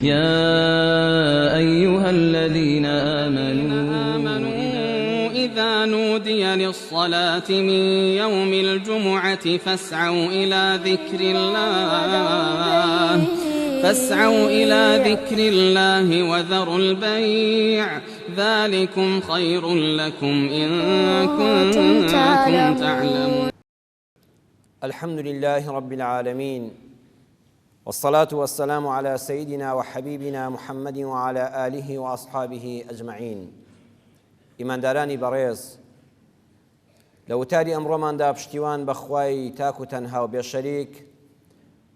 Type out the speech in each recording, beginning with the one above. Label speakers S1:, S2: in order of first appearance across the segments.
S1: يا أيها الذين آمنوا
S2: إذا نودي للصلاة من يوم الجمعة فاسعوا إلى ذكر الله وذروا البيع ذلكم خير لكم إن كنتم تعلمون.
S3: الحمد لله رب العالمين، والصلاة والسلام على سيدنا وحبيبنا محمد وعلى آله وأصحابه أجمعين. إيمان داراني بريز، لو تاري أمرمان دا بشتوان بخواي تاكو تنها وبيشريك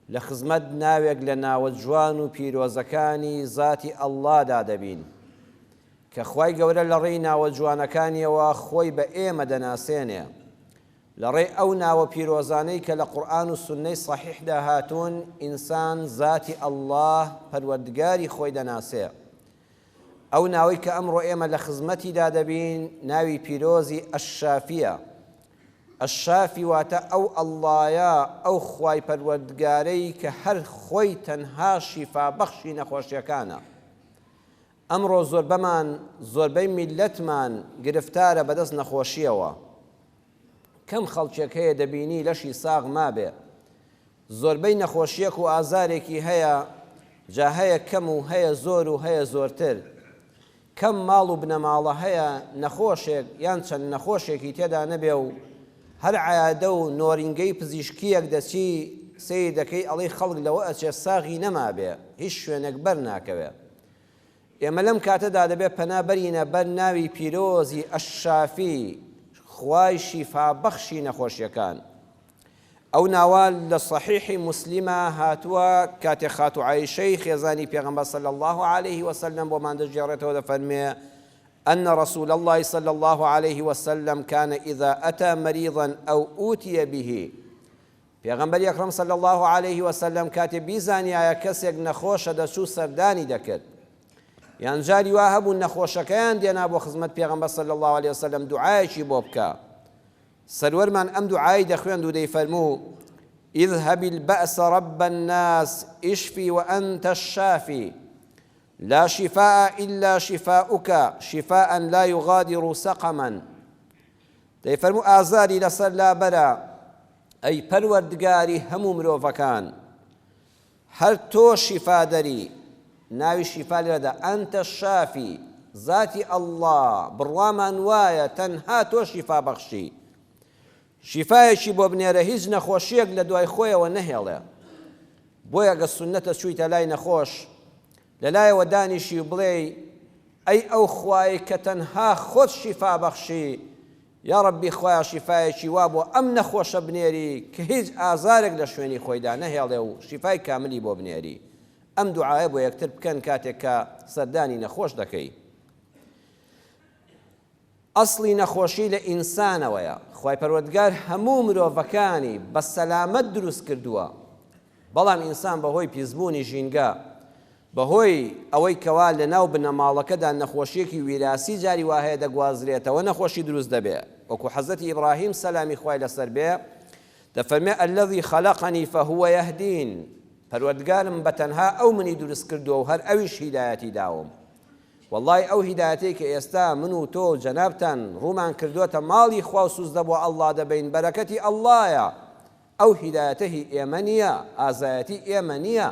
S3: لخزمت ناويق لنا وجوان بيروزكاني ذاتي الله دادبين كخواي قولا لرينا وجوانكاني وخواي بأيما دناسيني لڕێ ئەو ناوە پیرۆزانەی کە لە قورئان و سوننەی صحیحدا هاتوون ئینسان ذاتی ئەڵڵاه پەروەردگاری خۆی دەناسێ. ئەو ناوەی کە ئەمڕۆ ئێمە لە خزمەتیدا دەبین ناوی پیرۆزی ئەشافیە. ئەشافی واتە ئەو ئەڵڵایە، ئەو خوای پەروەردگارەی کە هەر خۆی تەنها شیفابەخشی نەخۆشیەکانە. ئەمڕۆ زۆربەی میلەتمان گرفتارە بەدەست نەخۆشیەوە. کەم خەڵکێک هەیە دەبینی لەشی ساغ مابێ، زۆربەی نەخۆشیەک و ئازارێکی هەیە، جا هەیە کەم و هەیە زۆر و هەیە زۆرتر. کەم ماڵ و بنەماڵە هەیە نەخۆشێک یان چەند نەخۆشێکی تێدا نەبێ و هەر عایادە و نۆرینگەی پزیشکیەک دەچی سەیر دەکەی ئەڵێی خەڵک لەوە ئەچێ ساغی نەمابێ، هیچ شوێنێک بەر ناکەوێ. ئێمە لەم کاتەدا دەبێ پەنابەرینە بەر ناوی پیرۆزی ئەشافی، خوای شیفابەخشی نەخۆشیەکان. ئەو ناوە لە صحیحی موسلیمە هاتووە کاتێ خاتو عایشەی خێزانی پێغەمبەر صلی الله عليه وسلم بۆمان دەژێڕێتەوە دەفەرمێ أن رسول الله صلى الله عليه وسلم كان إذا أتى مريضا أو أوتي به. پێغەمبەری ئەکرەم صلی الله عليه وسلم کاتێ بیزانیایە کەسێک نەخۆشە دەچوو سەردانی دەکرد یان جاری وا هەبوو نەخۆشەکەیان دێنا بۆ خزمەت پێغەمبەر صلی الله عليه وسلم دوعایەکی بۆ بکە. سەروەرمان ئەم دوعای دەخوێند و دەیفەرموو اذهب البأس رب الناس اشفي وأنت الشافي لا شفاء إلا شفاؤك شفاء لا يغادر سقما. دەیفەرموو ئازاری لەسەر لابەرە ئەی پەروەردگاری هەموو مرۆڤەکان، هەر تۆ شیفادەری. ناوی شیفا لێرەدا ئەنتە شافی، ذاتی ئەڵڵا بڕوامان وایە تەنها تۆ شیفا بەخشی. شیفایەکی بۆ بنێرە هیچ نەخۆشیەک لە دوای خۆیەوە نەهێڵێ. بۆیە گە سونەتە چوویتە لای نەخۆش لەلایەوە دانیشی بڵێ ئەی ئەو خوای کە تەنها خۆت شیفا بەخشی، یا ڕەبی خوایە شیفایەکی وا بۆ ئەم نەخۆشە بنێری کە هیچ ئازارێک لە شوێنی خۆیدا نەهێڵێ و شیفای کاملی بۆ بنێری. ئەم دوعایە بۆ یەکتر بکەن کاتێک کە سەردانی نەخۆش دەکەی. ئەسڵی نەخۆشی لە ئینسانەوەیە. خوای پەروەردگار هەموو مرۆڤەکانی بە سەلامەت دروست کردووە، بەڵام ئینسان بەهۆی پیسبوونی ژینگە، بەهۆی ئەوەی کەوا لە ناو بنەماڵەکەدا نەخۆشیەکی ویراسی جاری وا هەیە دەگوازرێتەوە، نەخۆشی دروست دەبێت. وەکو حەزەتی ئیبراهیم سەلامی خوای لەسەر بێ دەفەرمێ الذي خلقني فهو يهدين. پەروەردگارم بەتەنها ئەو منی دروست کردووە و هەر ئەویش هیدایەتی داوم. وەڵڵی ئەو هیدایەتەی کە ئێستا من و تۆ جەنابتان ڕوومان کردووەتە ماڵی خوا و سوزدە بۆ ئەڵڵا دەبین، بەرەکەتی ئەڵڵایە. ئەو هیدایەتە هی ئێمە نییە، ئازایەتی ئێمە نییە.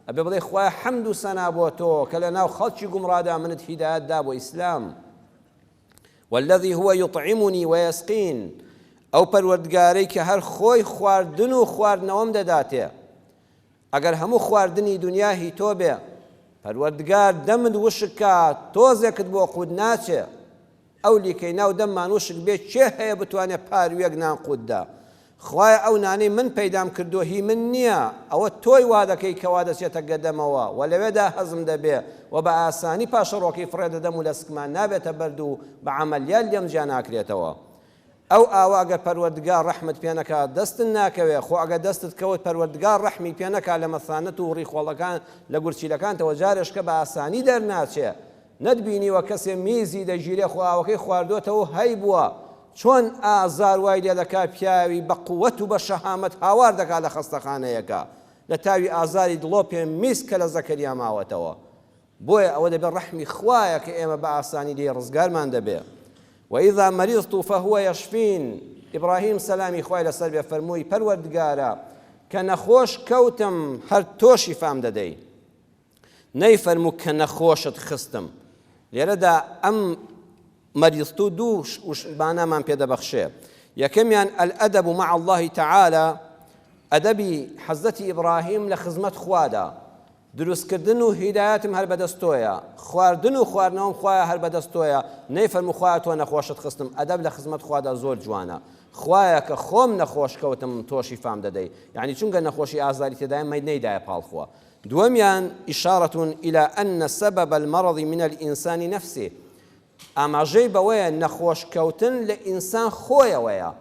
S3: ئەبێ بڵێ خوای حەمد و سەنا بۆ تۆ کە لە ناو خەڵکی گومڕادا منت هیدایەت دا بۆ ئیسلام. والذي هو يطعمني ويسقين. ئەو پەروەردگارەی کە هەر خۆی خواردن و خواردنەوەم دەداتێ. ئەگەر هەموو خواردنی دنیا هی تۆ بێ، پەروەردگار دەمت وشکە تۆزێکت بۆ قود ناچێ، ئەو لیکەی ناو دەممان وشک بێ چێ هەیە بتوانێت پارویەک نان قوددا؟ خوایە ئەو نانەی من پەیدام کردو هی من نییە، ئەوە تۆی وا دەکەی کەوا دەچێتە گەدەمەوە و لەوێدا هەزم دەبێ و بە ئاسانی پاشە ڕۆکی فڕێدەدەم و لەسکمان نابێتە بەرد و بە عەمەلیات لێم جیا ناکرێتەوە. ئەو ئاوا ئەگەر پەروەردگار ڕەحمت پێ نەکات دەستت ناکەوێ. خۆ ئەگەر دەستت کەوت پەروەردگار ڕەحمی پێ نەکات لە مەسانەت و ڕیخۆڵەکان لە گورچیلەکانتەوە جارێشکە بە ئاسانی دەرناچێ. نەتبینیوە کەسێ میزی دەژیرێ خۆ ئاوەکەی خواردوێتەوە هەی بووە چۆن ئازار وای لێ دەکات پیاوی بە قووەت و بە شەهامەت هاوار دەکات لە خەستەخانەیەکە. لە تاوی ئازاری دڵۆ پێم میست کە لە زەکەریا ماوەتەوە. بۆیە ئەوە دەبێت ڕەحمی خوایە کە ئێمە بە ئاسانی لێ ڕزگارمان دەبێ. وإذا مرضت فهو يشفين. ئیبراهیم سەلامی خوای لەسەر بێ فەرمووی پەروەردگارە کە نەخۆش کەوتم هەر تۆ شیفام دەدەی. نەیفەرموو کە نەخۆشت خستم. لێرەدا ئەم مەریضت و دوو مانامان پێ دەبەخشێ. یەکەمیان الأدب مع الله تعالى، ئەدەبی حەزەتی ئیبراهیم لە خزمەت خوادا. دروستکردن و هیدایەتم هەر بەدەستۆیە، خواردن و خواردنەوەم خوایە هەر بەدەستۆیە. نەیفەرموو خوایە تۆ نەخۆشت خستم. ئەدەب لە خزمەت خوادا زۆر جوانە. خوایە کە خۆم نەخۆش کەوتم تۆ شیفام دەدەی. یعنی چونکە نەخۆشی ئازاری تێدایە نەیدایە پاڵخوا. دووەمیان إشارة إلى أن سبب المرض من الإنسان نفسه. ئاماژەی بەوەیە نەخۆش کەوتن لە ئینسان خۆیەوەیە.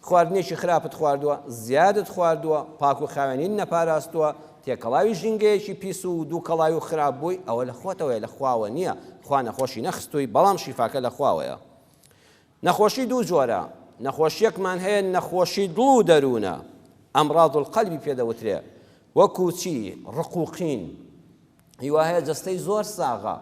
S3: خواردنێکی خراپت خواردووە، زیادت خواردووە، پاک و خاوێنین نەپاراستووە، تێکەڵاوی ژینگەیەکی پیس و دوو کەڵاوی و خراپ بووی، ئەوە لە خۆتەوەیە لە خواوە نییە. خوا نەخۆشی نەخستووی، بەڵام شیفاکە لە خواوەیە. نەخۆشی دوو جۆرە. نەخۆشیەکمان هەیە نەخۆشی دڵ و دەروونە، ئەمراض القەلبی پێدەوترێ، وەکو چی؟ ڕقوقین. هیوا هەیە جەستەی زۆر ساغا،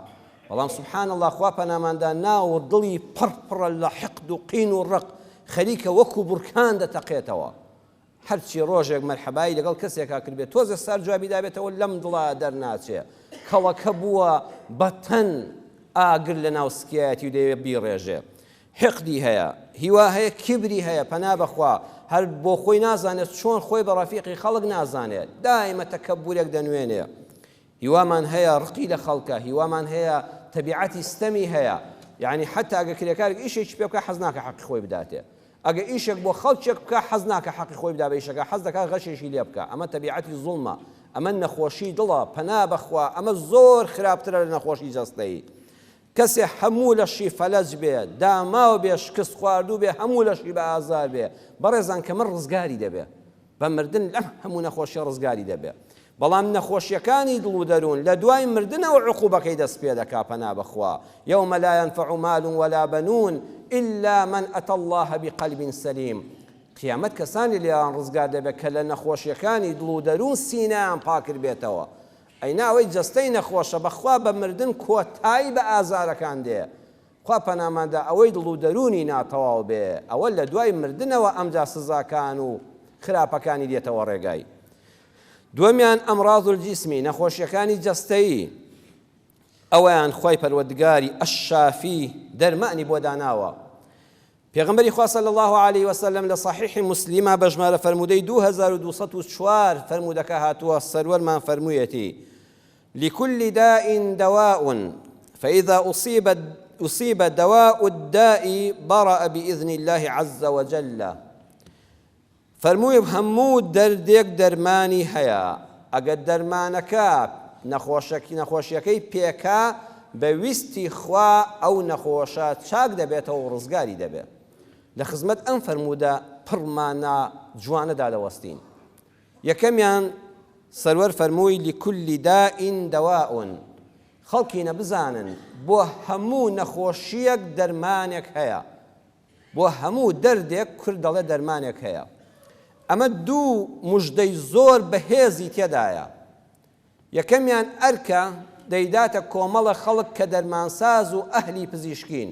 S3: بەڵام سبحان الله خوا پەناماندا ناو دڵی پڕپڕە لە حقد و قین و ڕق، خەریکە وەکو بورکان دەتەقێتەوە. هەرچی ڕۆژێک مەرحەبایی لەگەڵ کەسێکا کردبێت تۆزە سەر جوابی دابێتەوە لەم دڵا دەرناچێ. کەڵەکە بووە بەتەن ئاگر لە ناو سکایەتی و دەیەوێت بیڕێژێ. حقدی هەیە، هیوا هەیە، کیبری هەیە، پەنا بەخوا هەر بۆ خۆی نازانێت چۆن خۆی بە ڕەفیقی خەڵک نازانێت، دائیمە تەکەببورێک دەنوێنێ. هیوامان هەیە ڕقی لە خەڵکە، هیوامان هەیە تەبیعەتی ستەمی هەیە. یعنی حتا ئەگە کرێکارێک ئیشێکی پێ بکە حەز ناکە حەقی خۆی بداتێ. ئەگە ئیشێک بۆ خەڵکێک بکە حەز ناکە حەقی خۆی بدا بە ئیشەکە، حەز دەکات غەشێکی لێ بکە. ئەمە تەبیعەتی زوڵمە، ئەمە نەخۆشی دڵە، پەنا بەخوا ئەمە زۆر خراپترە لە نەخۆشی جەستەیی. کەسێ هەموو لەشی فەلەج بێ، داماو بێ، شکست خواردوو بێ، هەموو لەشی بە ئازار بێ، بەڕێزان کە من ڕزگاری دەبێ، بە مردن لەم هەموو نەخۆشیە ڕزگاری دەبێ. بەڵام نەخۆشیەکانی دڵ و دەروون لە دوای مردنەوە عقوبەکەی دەست پێ دەکا، پەنا بەخوا. یەومە لا ينفع مال ولا بنون إلا من أتى الله بقلب سليم. قیامەت کەسانی لێیان ڕزگار دەبێت کە لە نەخۆشیەکانی دڵ و دەروون سینەیان پاکرد بێتەوە. ئەینا ئەوەی جەستەی نەخۆشە بەخوا بە مردن کۆتایی بە ئازارەکان دێ. خوا پەناماندا ئەوەی دڵ و دەرونی ناتەواو بێ، ئەوە لە دوای مردنەوە ئەمجا سزاکان و خراپەکانی دێتەوە ڕێگای. دووەمیان ئەمراض الجسمی، نەخۆشیەکانی جەستەیی، ئەوەیان خۆی پەروەردگاری ئەشافی دەرمانی بۆ داناوە. پێغەمبەری خوا صلی الله عليه وسلم لە صحیح مسلمە بە ژمارە فەرموودەی 2204 فەرموودەکە هاتووە، سەروەرمان فەرموویەتی لكل داء دواء فإذا أصيب دواء الداء برأ بإذن الله عز وجل. فەرمووی هەموو دەردێک دەرمانی هەیە، ئەگەر دەرمانەکە نەخۆشیەکەی پێکا بە ویستی خوا ئەو نەخۆشە چاک دەبێتەوە و ڕزگاری دەبێت. لە خزمەت ئەم فەرموودە پڕمانە جوانەدا دەوەستین. یەکەمیان سەروەر فەرمووی لكل داء دواء، خەڵکی نەبزانن بۆ هەموو نەخۆشیەک دەرمانێک هەیە، بۆ هەموو دەردێک کورد دەڵێ دەرمانێک هەیە. ئەمە دوو موژدەی زۆر بەهێزی تێدایە. یەکەمیان ئەرکە دەیداتە کۆمەڵە خەڵک کە دەرمانساز و ئەهلی پزیشکین،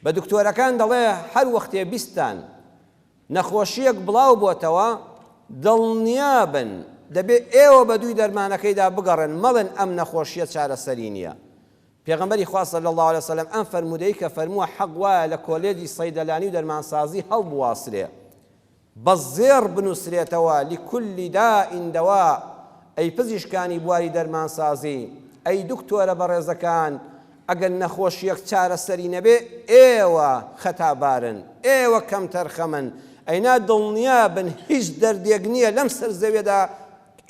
S3: بە دکتۆرەکان دەڵێ هەر وەختێ بیستان نەخۆشیەک بڵاو بۆتەوە دڵنیابن دەبێت ئێوە بە دووی دەرمانەکەیدا بگەڕن، مەڵن ئەم نەخۆشیە چارەسەری نییە. پێغەمبەری خوا صلی الله عليه وسلم ئەم فەرموودەی کە فەرمووە حەق وایە لە کۆلێجی سەیدەلانی و دەرمانسازی هەڵبواسرێ، بە زێر بنووسرێتەوە لكل داء دواء. ئەی پزیشکانی بواری دەرمانسازی، ئەی دکتۆرە بەڕێزەکان، ئەگەر نەخۆشیەک چارەسەری نەبێ ئێوە خەتابارن، ئێوە کەم تەرخەمن، ئەینا دڵنیابن هیچ دەردێک نییە لەم سەر زەویەدا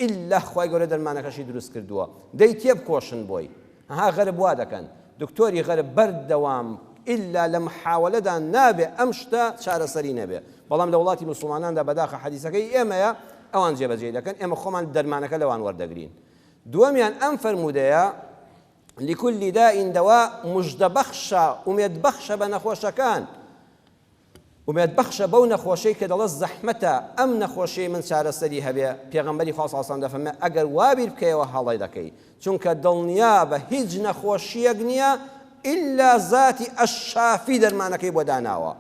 S3: ئیلا خوای گەورە دەرمانەکەشی دروست کردووە، دەی تێبکۆشن بۆی. ها غەرب وا دەکەن، دکتۆری غەرب بەردەوام ئیلا لە محاولەدا نابێ ئەم شتە چارەسەری نەبێ. بەڵام لە وڵاتی موسڵماناندا بەداخە حەدیسەکەی ئێمەیە ئەوان جێبەجێ دەکەن، ئێمە خۆمان دەرمانەکە لەوان وەردەگرین. دووەمیان ئەم فەرموودەیە لكل داء دواء مژدەبەخشە، ئومێدبەخشە بە نەخۆشەکان. ومێدبەخشە بەو نەخۆشەی کە دەڵێت زەحمەتە ئەم نەخۆشەی من چارەسەری هەبێ. پێغەمبەری خوا صلی الله علیه و سلم دەفەرمێ ئەگەر وابیر بکەیەوە هەڵەی دەکەی، چونکە دڵنیا بە هیچ نەخۆشیەک نییە ئیلا زاتی ئەشافی دەرمانەکەی بۆ داناوە.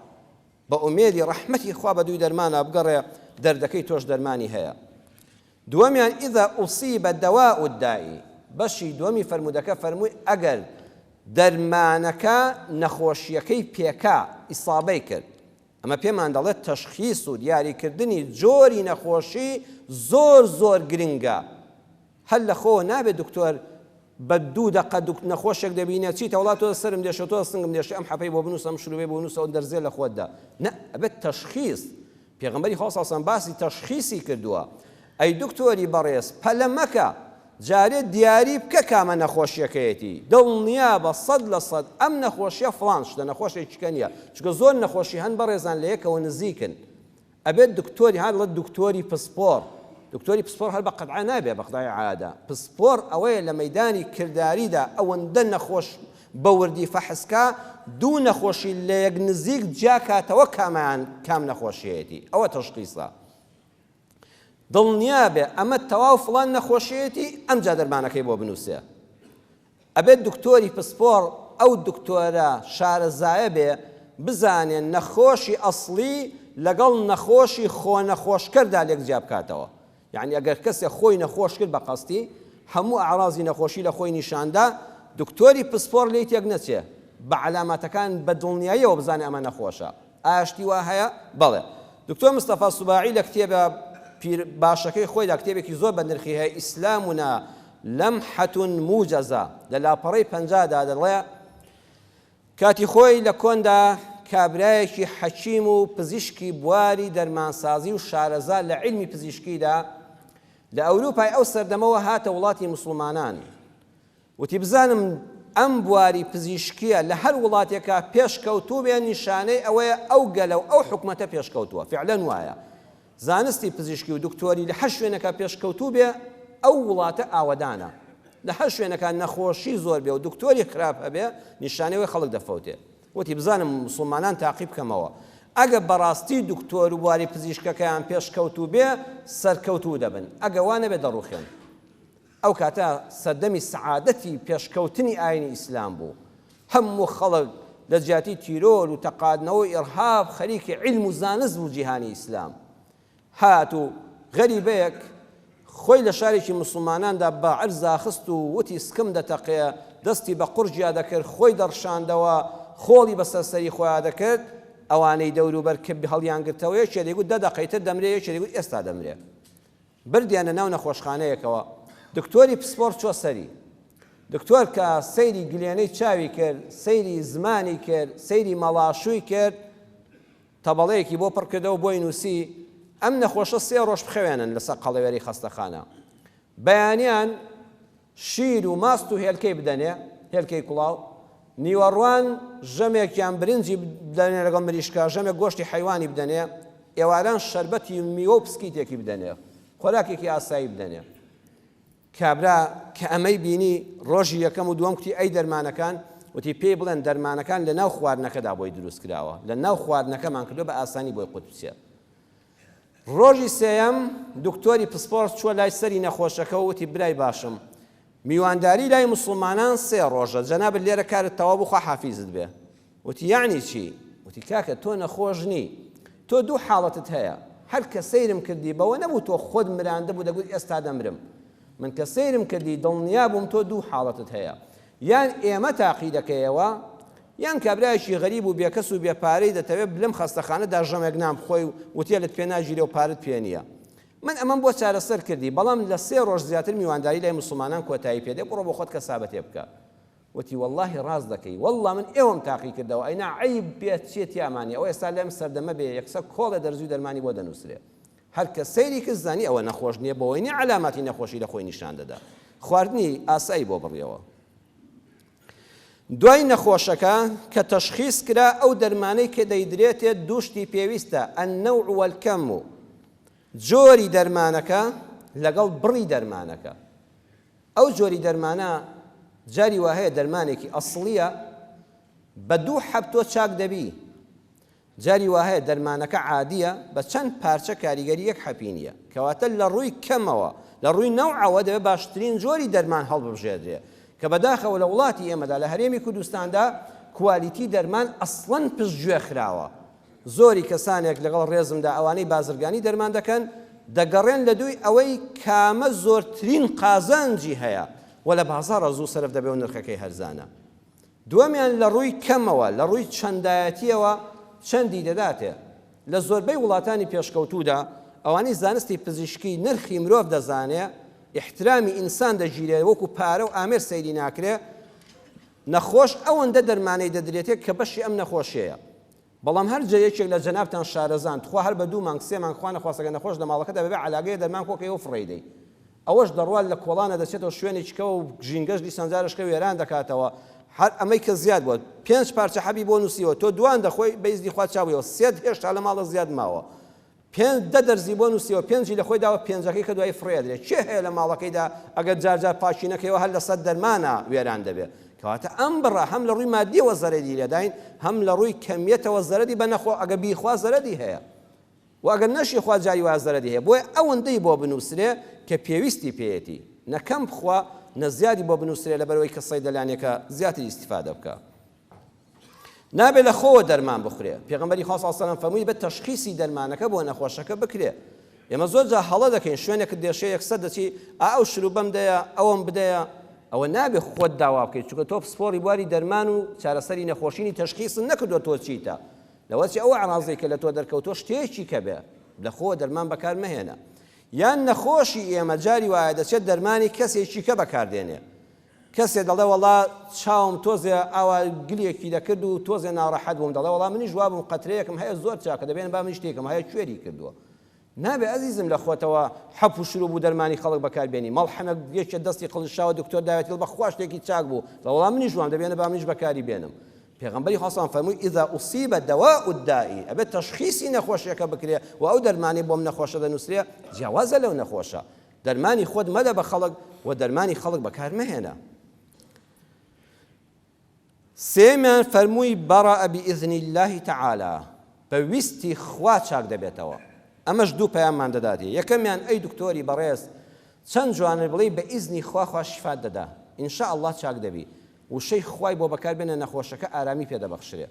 S3: بە ئومێدی ڕەحمەتی خوا بە دووی دەرمانە بگەڕێ دەردەکەی تۆش دەرمانی هەیە. دووەمیان ئیذا ئوصیبە دەواء الدائی، بەشی دووەمی فەرموودەکە فەرمووی ئەگەر دەرمانەکە نەخۆشیەکەی پێکا ئیسابەی کرد، ئەمە پێمان دەڵێت تەشخیص و دیاریکردنی جۆری نەخۆشی زۆر زۆر گرنگە. هەر لە خۆ نابێت دکتۆر بە 2 دقە نەخۆشێک دەبینێت چیتە وڵات تۆ سرم دێشێت تۆ سنگم دێشێ ئەم حەپەی بۆ بنووسە ئەم شلوبەی بۆ بنووسە و دەرزێ لە خۆتدا. نە، ئەبێت تەشخیص. پێغەمبەری خوا صلی الله علیه و سلم باسی تەشخیصی کردووە. ئەی دکتۆری بەڕێز پەلە مەکە، جارێ دیاری بکە کامە نەخۆشیەکەیەتی، دڵنیا بە 100% ئەم نەخۆشیە فڵان شتە نەخۆشێکیکە نییە، چونکە زۆر نەخۆشی هەن بەڕێزان لە یەکەوە نزیکن. ئەبێت دکتۆری هەر لە دکتۆری پسپۆر. دکتۆری پسپۆر هەر بە قەدعە نابێ بە خدای عادا. پسپۆر ئەوەیە لە مەیدانی کرداریدا ئەوەندە نەخۆش بە وردی فەحسکا دوو نەخۆشی لە یەک نزیک جاکاتەوە کامیان کام نەخۆشیەتی. ئەوە تەشخیصە. دڵنیا بێ ئەمە تەواو فڵان نەخۆشیەتی ئەمجا دەرمانەکەی بۆ بنووسێ. ئەبێت دکتۆری پسپۆر ئەو دکتۆرە شارەزایە بێ بزانێن نەخۆشی ئەسڵی لەگەڵ نەخۆشی خۆنەخۆشکەردا لێک جیا بکاتەوە. یعنی ئەگەر کەسێک خۆی نەخۆش کرد بە قەستی هەموو ئاعرازی نەخۆشی لە خۆی نیشاندا، دکتۆری پسپۆر لێی تێک نەچێ بە علاماتەکان بە دڵنیاییەوە بزانێ ئەمە نەخۆشە. ئاشتی وا هەیە؟ بەڵێ. دکتۆر مستەفا سوباعی لە کتێبە باشەکەی خۆیدا کتێبێکی زۆر بە نرخی هەیە، ئیسلامنا لەمحەتون موجەزە، لە لاپەڕەی 50دا دەڵێ کاتی خۆی لە کۆندا کابرایەکی حەکیم و پزیشکی بواری دەرمانسازی و شارەزا لە عیلمی پزیشکیدا لە ئەوروپای ئەو سەردەمەوە هاتە وڵاتی مسلمانان. وتی بزانم ئەم بواری پزیشکیە لە هەر وڵاتێکە پێشکەوتوو بێ، نیشانەی ئەوەیە ئەو گەلە و ئەو حکومەتە پێشکەوتووە. فعلەن وایە زانستی پزیشکی و دکتۆری لە هەر شوێنەکە پێشکەوتوو بێ ئەو وڵاتە ئاوەدانە. لە هەر شوێنەکە نەخۆشی زۆر بێ و دکتۆری خراپ هەبێ نیشانەوەی خەڵک دەفەوتێ. وتی بزانم مسلمانان تاقیب بکەمەوە، ئەگە بەڕاستی دکتۆر و بواری پزیشکەکەیان پێشکەوتوو بێ سەرکەوتوو دەبن، ئەگە وانە بێ دەڕوخێن. ئەو کاتە سەردەمی سەعادەتی پێشکەوتنی ئاینی ئیسلام بوو. هەموو خەڵک لە جیاتی تیرۆر و تەقادنەوە و ئیرهاب خەریکی عیلم و زانست بوو جیهانی ئیسلام. هات و غەریبەیەک خۆی لە شارێکی مسلماناندا بە عەرزا خست و وتی سکم دەتەقێ، دەستی بە قورجیا دەکرد، خۆی دەڕشاندەوە، خۆڵی بەسەر سەری خۆیان دەکرد. ئەوانەی دەوروبەر کە هەڵیان گرتەوە یەکێ دەیگوت 10 دقەیتر دەمرێ، یەکێ دەیگوت ئێستا دەمرێ. بردیانە ناو نەخۆشخانەیەکەوە. دکتۆری پسپۆر چۆ سەری. دکتۆر کە سەیری گلێنەی چاوی کرد، سەیری زمانی کرد، سەیری مەڵاشووی کرد، تەبەڵەیەکی بۆ پڕ کردەوە بۆی نووسی ئەم نەخۆشە 3 ڕۆژ بخەوێنن لەسەر قەڵەوێری خەستەخانە. بەیانیان شیر و ماست و هێلکەی بدەنێ، هێلکەی کوڵاو، نیوەڕوان ژەمێکیان برنجی بدەنێ لەگەڵ مریشکە، ژەمێک گۆشتی حیوانی بدەنێ، ئێواران شەربەتی میوە و پسکیتێکی بدەنێ، خۆراکێکی ئاسایی بدەنێ. کابرا کە ئەمەی بینی ڕۆژی یەکەم و دووەم کوتی ئەی دەرمانەکان، وتی پێی بڵێن دەرمانەکان لە ناو خواردنەکەدا بۆی دروست کراوە، لە ناو خواردنەکەمان کردو بە ئاسانی بۆی قوت بچێت. ڕۆژی سێیەم دکتۆری پسپۆر چووە لای سەری نەخۆشەکە و وتی برای باشم، میوانداری لای مسلمانان 3 ڕۆژە، جەنابەت لێرە کارت تەواو بوو، خوا حافیزت بێ. وتی یعنی چی؟ وتی کاکە تۆ نەخۆش نی، تۆ 2 حاڵەتت هەیە. هەر کە سەیرم کردی بەوە نەبوو تۆ خۆت مراندە بوو دەگوت ئێستا دەمرم. من کە سەیرم کردی دڵنیا بووم تۆ 2 حاڵەتت هەیە، یان ئێمە تاقیدەکەیەوە، یان کابرایەکی غەریب و بێکەس و بێپارەی دەتەوێت بلم خەستەخانەدا ژەمێک نام بخۆی و وتێلت پێ ناگیرێ و پارت پێ نییە. من ئەمەم بۆ چارەسەر کردی، بەڵام لە 3 ڕۆژ زیاتر میوانداری لای مسلمانان کۆتایی پێدێ، بڕۆ بۆ خۆت کەسابەتێ بکە. وتی وەڵڵاهی ڕاست دەکەی، وەڵڵا من ئێوەم تاقی کردەوە، ئەینا عەیب پێت چێت یامانی، ئەوە ئێستا لێم سەردەمە بێ یەکسەر کۆڵە دەرزوی دەرمانی بۆ دەنووسرێ. هەر کە سەیری کرد زانی ئەوە نەخۆش نییە، بەوەی نی علاماتی نەخۆشی لە خۆی نیشان دەدا. خواردنی ئاسایی بۆ بڕیەوە. دوای نەخۆشەکە کە تەشخیص کرا ئەو دەرمانەی کە دەیدرێتێ دووشتی پێویستە، ئەننەوع وەلکەم و جۆری دەرمانەکە لەگەڵ بڕی دەرمانەکە. ئەو جۆری دەرمانە جاری وهەیە دەرمانێکی ئەسڵیە بە 2 حەب تۆ چاک دەبی، جاری وهەیە دەرمانەکە عادیە بە چەند پارچە کاریگەری یەک حەپینیە کەواتە لە ڕووی کەمەوە لە ڕووی نەوعەوە دەبێت باشترین جۆری دەرمان هەڵبژێدرێ کە بەداخەوە لە وڵاتی ئێمەدا لە هەرێمی کوردستاندا کوالیتی دەرمان ئەسڵەن پشتگوێ خراوە زۆری کەسانێک لەگەڵ ڕێزمدا ئەوانەی بازرگانی دەرمان دەکەن دەگەڕێن لە دووی ئەوەی کامە زۆرترین قازانجی هەیە و لە بازاڕە زوو سەرف دەبێت و نرخەکەی هەرزانە دووەمیان لە ڕووی کەمەوە لە ڕووی چەندایەتیەوە چەندی دەداتێ لە زۆربەی وڵاتانی پێشکەوتوودا ئەوانەی زانستی پزیشکی نرخی مرۆڤ دەزانێ احترامی ئینسان دەژیرێ وەکو پارە و ئامێر سەیری ناکرێ نەخۆش ئەوەندە دەرمانەی دەدرێتێت کە بەشی ئەم نەخۆشیەیە بەڵام هەر جەیەکێک لە جەنابتان شارەزان خوا هەر بە 2 مانگ 3 مانگ خوا نەخواستەکە نەخۆش لە ماڵەکەدا بەبێ عەلاقەیە دەرمان کۆکەوە فڕێدەی ئەوەش دەڕوات لە کۆڵانە دەچێتەوە شوێنێکەوە و ژینگەش دیسانجارشکە وێران دەکاتەوە هەر ئەمەی کە زیاد بووە 5 پارچە حەبی بۆ نووسیەوە تۆ دوان دەخۆی بەیزدی خوا چاویەوە 3 هێشتا لە ماڵە زیاد ماوە 5 دەرزی بۆ نووسیەوە 5 لە خۆی داوە 5ەکەی کە دوای فڕێدرێت چێ هەیە لە ماڵەکەیدا ئەگەر جارجار پاشینەکەیەوە هەر لە سەد دەرمانە وێران دەبێت کەواتە ئەم بڕە هەم لە ڕووی مادیەوە زەرەری لێداین هەم لە ڕووی کەمیەتەوە زەرەری بە نەخۆ ئەگە بیخوا زەرەری هەیە و ئەگەر نەشی خوا جاری وا زەرەری هەیە بۆیە ئەوەندەی بۆ بنووسرێ کە پێویستی پێیەتی نەکەم بخوا نەزیادی بۆ بنووسرێ لەبەرەوەی کە سەیدەلانێکە زیاتر ئیستیفادە بکە نابێت لە خۆوە دەرمان بخورێ پێغەمبەری خوا صلی الله علیه و سلم فەرمووی بە تەشخیصی دەرمانەکە بۆ نەخۆشەکە بکرێ ئێمە زۆر جا هەڵە دەکەین شوێنێکت دێشەیە یەکسەر دەچی ئەو شروبەم دەیە ئەوەم بدەیە ئەوە نابێت خۆت داوا بکەیت چونکە تۆ پسپۆڕی بواری دەرمان و چارەسەری نەخۆشینی تەشخیص نەکردووە تۆ چیتە لەوەچی ئەوە عەنازەی کە لە تۆ دەرکەوتۆ شتێکی کە بێ لە خۆ دەرمان بەکار مەهێنە یان نەخۆشی ئێمە جاری وایە دەچێت دەرمانی کەسێکی کە بەکاردێنێ کەسێ دەڵێ وەڵا چاوم تۆزێ ئاوا گلێکی دەکرد و تۆزێ ناڕەحەت بووم دەڵێ وەڵا منیش وا بووم قەترەیەکم هەیە زۆر چاکە دەبێن با من شتێکم هەیە کوێری کردووە نابێ ئەزیزم لە خۆتەوە حەپ و شروب و دەرمانی خەڵک بەکاربێنی مەڵحەمەک یەکێ دەستی قڵشاوە دکتۆر داوێتی بە خوا شتێکی چاک بوو لە وەڵا منیش وام دەبێنە با منیش بەکاری بێنم پێغەمبەری خۆسان فەرمووی ئیذا ئوصیب دەواء الدائی ئەبێت تەشخیصی نەخۆشیەکە بکرێ و ئەو دەرمانی بۆم نەخۆشە دەنووسرێ جیاوازە لەو نەخۆشە دەرمانی خۆت مەدە بە خەڵک و دەرمانی خەڵک بەکار مەهێنە سێمیان فەرمووی بەڕە بئیذن الله تعالی بەویستی خوا چاک دەبێتەوە ئەمەش دوو پەیاممان دەداتێ یەکەمیان ئەی دکتۆری بەڕێز چەند جوانە بڵێ بە ئیزنی خوا شیفات دەدا ئینشاء الله چاک دەبی وشەی خوای بۆ بەکاربێنە نەخۆشەکە ئارامی پێدەبەخشرێ